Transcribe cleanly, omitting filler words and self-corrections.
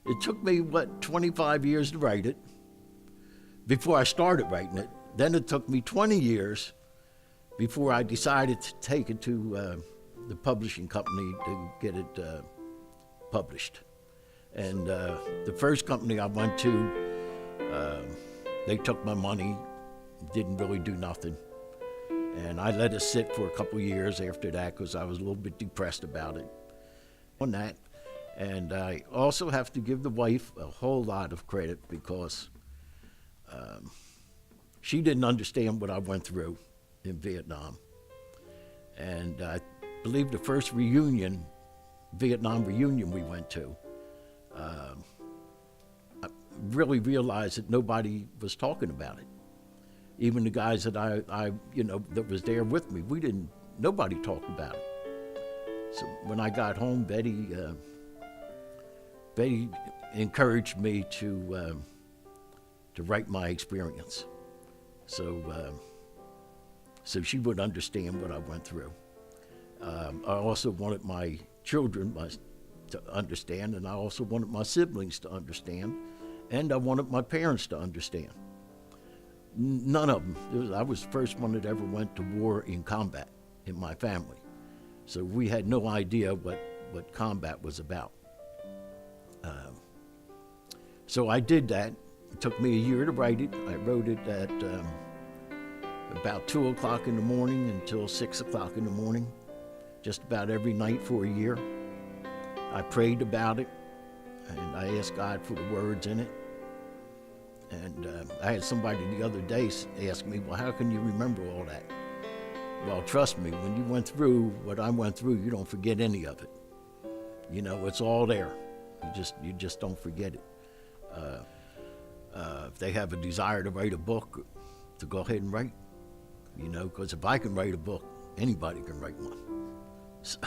It took me, 25 years to write it before I started writing it. Then it took me 20 years before I decided to take it to the publishing company to get it published. And the first company I went to, they took my money, didn't really do nothing. And I let it sit for a couple years after that because I was a little bit depressed about it. On that, and I also have to give the wife a whole lot of credit because she didn't understand what I went through in Vietnam. And I believe the first Vietnam reunion we went to, I really realized that nobody was talking about it. Even the guys that I that was there with me, nobody talked about it. So when I got home, Betty encouraged me to write my experience, so she would understand what I went through. I also wanted my children to understand, and I also wanted my siblings to understand, and I wanted my parents to understand. None of them. I was the first one that ever went to war in combat in my family. So we had no idea what combat was about. So I did that. It took me a year to write it. I wrote it at about 2 o'clock in the morning until 6 o'clock in the morning, just about every night for a year. I prayed about it, and I asked God for the words in it. And I had somebody the other day ask me, well, how can you remember all that? Well, trust me, when you went through what I went through, you don't forget any of it. It's all there. You just don't forget it. If they have a desire to write a book, to go ahead and write, because if I can write a book, anybody can write one. So